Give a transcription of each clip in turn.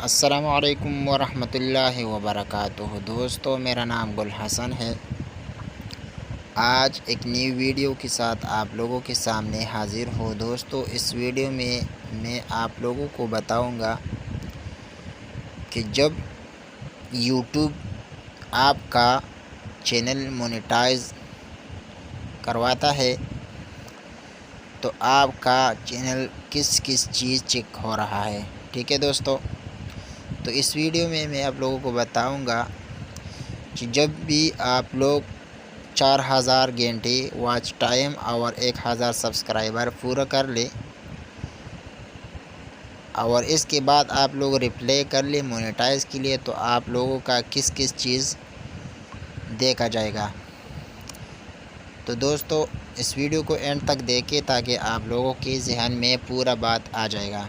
अस्सलामुअलैकुम वरहमतुल्लाहि वबरकातुहू। दोस्तों, मेरा नाम गुल हसन है। आज एक न्यू वीडियो के साथ आप लोगों के सामने हाज़िर हूँ। दोस्तों, इस वीडियो में मैं आप लोगों को बताऊंगा कि जब यूट्यूब आपका चैनल मोनेटाइज करवाता है तो आपका चैनल किस किस चीज़ चेक हो रहा है। ठीक है दोस्तों, तो इस वीडियो में मैं आप लोगों को बताऊंगा कि जब भी आप लोग 4000 घंटे वॉच टाइम और 1000 सब्सक्राइबर पूरा कर ले और इसके बाद आप लोग रिप्ले कर ले मोनेटाइज के लिए, तो आप लोगों का किस किस चीज़ देखा जाएगा। तो दोस्तों, इस वीडियो को एंड तक देखें ताकि आप लोगों के जहन में पूरा बात आ जाएगा।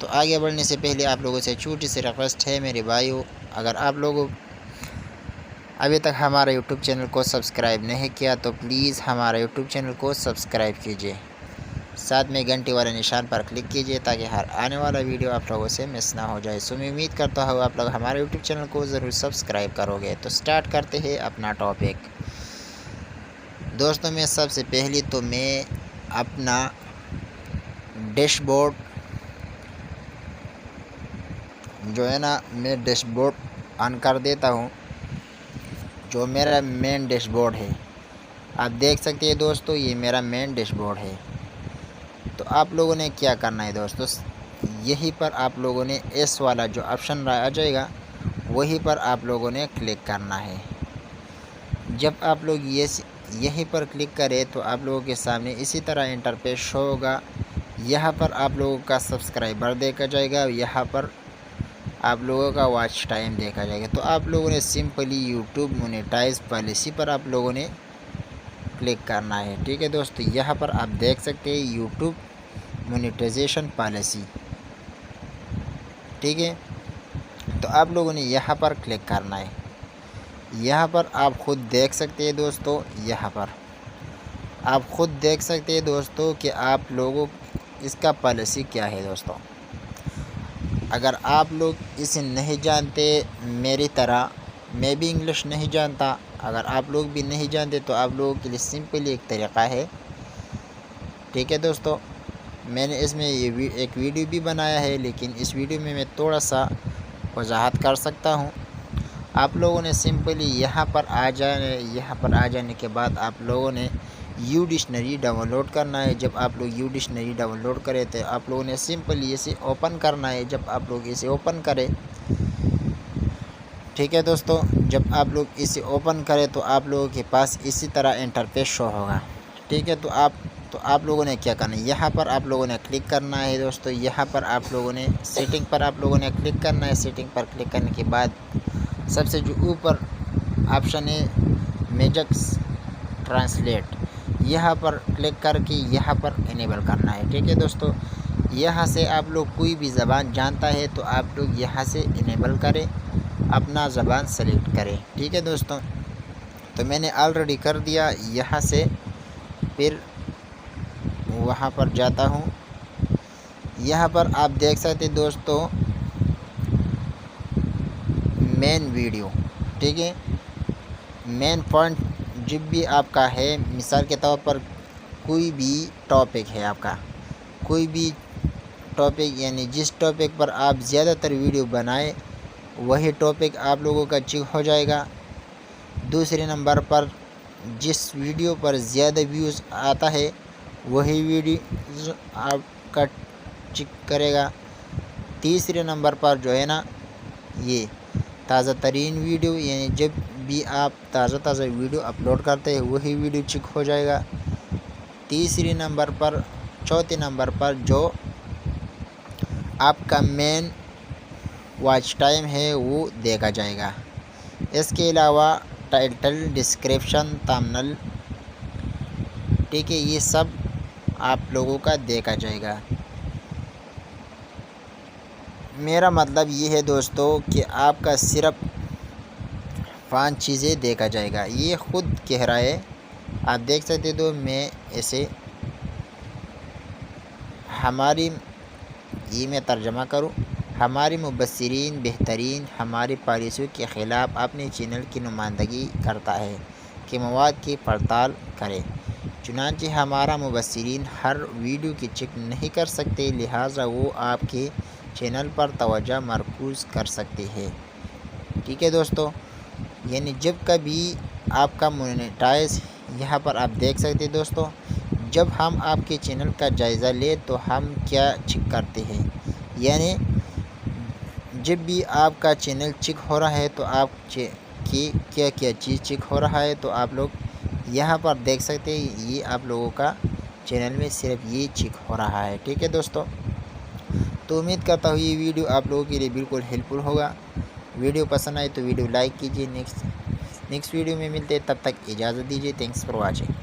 तो आगे बढ़ने से पहले आप लोगों से छोटी सी रिक्वेस्ट है मेरे भाइयों, अगर आप लोग अभी तक हमारा यूट्यूब चैनल को सब्सक्राइब नहीं किया तो प्लीज़ हमारा यूट्यूब चैनल को सब्सक्राइब कीजिए, साथ में घंटी वाले निशान पर क्लिक कीजिए ताकि हर आने वाला वीडियो आप लोगों से मिस ना हो जाए। सो मैं उम्मीद करता हूँ आप लोग हमारे यूट्यूब चैनल को ज़रूर सब्सक्राइब करोगे। तो स्टार्ट करते हैं अपना टॉपिक। दोस्तों, मैं सबसे पहले तो मैं अपना डैशबोर्ड जो है ना, मैं डैशबोर्ड ऑन कर देता हूँ। जो मेरा मेन डैशबोर्ड है, आप देख सकते हैं दोस्तों, ये मेरा मेन डैशबोर्ड है। तो आप लोगों ने क्या करना है दोस्तों, यहीं पर आप लोगों ने एस वाला जो ऑप्शन आ जाएगा वहीं पर आप लोगों ने क्लिक करना है। जब आप लोग यहीं पर क्लिक करें तो आप लोगों के सामने इसी तरह इंटरफेस शो होगा। यहाँ पर आप लोगों का सब्सक्राइबर देखा जाएगा, यहाँ पर आप लोगों का वॉच टाइम देखा जाएगा। तो आप लोगों ने सिंपली यूट्यूब मोनेटाइज पॉलिसी पर आप लोगों ने क्लिक करना है। ठीक है दोस्तों, यहाँ पर आप देख सकते हैं यूट्यूब मोनेटाइजेशन पॉलिसी। ठीक है, तो आप लोगों ने यहाँ पर क्लिक करना है। यहाँ पर आप ख़ुद देख सकते हैं दोस्तों, यहाँ पर आप ख़ुद देख सकते हैं दोस्तों कि आप लोगों इसका पॉलिसी क्या है। दोस्तों, अगर आप लोग इसे नहीं जानते मेरी तरह, मैं भी इंग्लिश नहीं जानता, अगर आप लोग भी नहीं जानते तो आप लोगों के लिए सिंपली एक तरीक़ा है। ठीक है दोस्तों, मैंने इसमें एक वीडियो भी बनाया है, लेकिन इस वीडियो में मैं थोड़ा सा वजाहत कर सकता हूँ। आप लोगों ने सिंपली यहाँ पर आ जाने के बाद आप लोगों ने यू डिक्शनरी डाउनलोड करना है। जब आप लोग यू डिक्शनरी डाउनलोड करें तो आप लोगों ने सिंपली इसे ओपन करना है। जब आप लोग इसे ओपन करें, ठीक है दोस्तों, जब आप लोग इसे ओपन करें तो आप लोगों के पास इसी तरह इंटरफेस शो होगा। ठीक है, तो आप लोगों ने क्या करना है, यहाँ पर आप लोगों ने क्लिक करना है। दोस्तों, यहाँ पर आप लोगों ने सेटिंग पर आप लोगों ने क्लिक करना है। सेटिंग पर क्लिक करने के बाद सबसे जो ऊपर ऑप्शन है मैजिक्स ट्रांसलेट, यहाँ पर क्लिक करके यहाँ पर इनेबल करना है। ठीक है दोस्तों, यहाँ से आप लोग कोई भी ज़बान जानता है तो आप लोग यहाँ से इनेबल करें, अपना ज़बान सेलेक्ट करें। ठीक है दोस्तों, तो मैंने ऑलरेडी कर दिया। यहाँ से फिर वहाँ पर जाता हूँ। यहाँ पर आप देख सकते हैं दोस्तों मेन वीडियो। ठीक है, मेन पॉइंट जब भी आपका है, मिसाल के तौर पर कोई भी टॉपिक है आपका, कोई भी टॉपिक यानी जिस टॉपिक पर आप ज़्यादातर वीडियो बनाएं वही टॉपिक आप लोगों का चेक हो जाएगा। दूसरे नंबर पर जिस वीडियो पर ज़्यादा व्यूज़ आता है वही वीडियो आपका चेक करेगा। तीसरे नंबर पर जो है ना, ये ताज़ा तरीन वीडियो, यानी जब भी आप ताज़ा वीडियो अपलोड करते हैं वही वीडियो चेक हो जाएगा। चौथे नंबर पर जो आपका मेन वॉच टाइम है वो देखा जाएगा। इसके अलावा टाइटल, डिस्क्रिप्शन, थंबनेल, ठीक है, ये सब आप लोगों का देखा जाएगा। मेरा मतलब ये है दोस्तों कि आपका सिर्फ 5 चीज़ें देखा जाएगा। ये ख़ुद कह रहा है, आप देख सकते हो। मैं इसे हमारी ये मैं तर्जमा करूँ हमारे मुबस्सिरीन बेहतरीन हमारी पॉलिसियों के ख़िलाफ़ अपने चैनल की नुमाइंदगी करता है कि मवाद की पड़ताल करें। चुनांचे हमारा मुबस्सिरीन हर वीडियो की चेक नहीं कर सकते, लिहाजा वो आपके चैनल पर तवज्जो मरकूज़ कर सकते हैं। ठीक है दोस्तों, यानी जब कभी आपका मोनेटाइज यहाँ पर आप देख सकते हैं दोस्तों, जब हम आपके चैनल का जायज़ा लें तो हम क्या चेक करते हैं, यानी जब भी आपका चैनल चेक हो रहा है तो आप कि क्या क्या चीज़ चेक हो रहा है तो आप लोग यहाँ पर देख सकते हैं। ये आप लोगों का चैनल में सिर्फ ये चेक हो रहा है। ठीक है दोस्तों, तो उम्मीद करता हूँ ये वीडियो आप लोगों के लिए बिल्कुल हेल्पफुल होगा। वीडियो पसंद आए तो वीडियो लाइक कीजिए। नेक्स्ट वीडियो में मिलते हैं, तब तक इजाज़त दीजिए। Thanks for watching.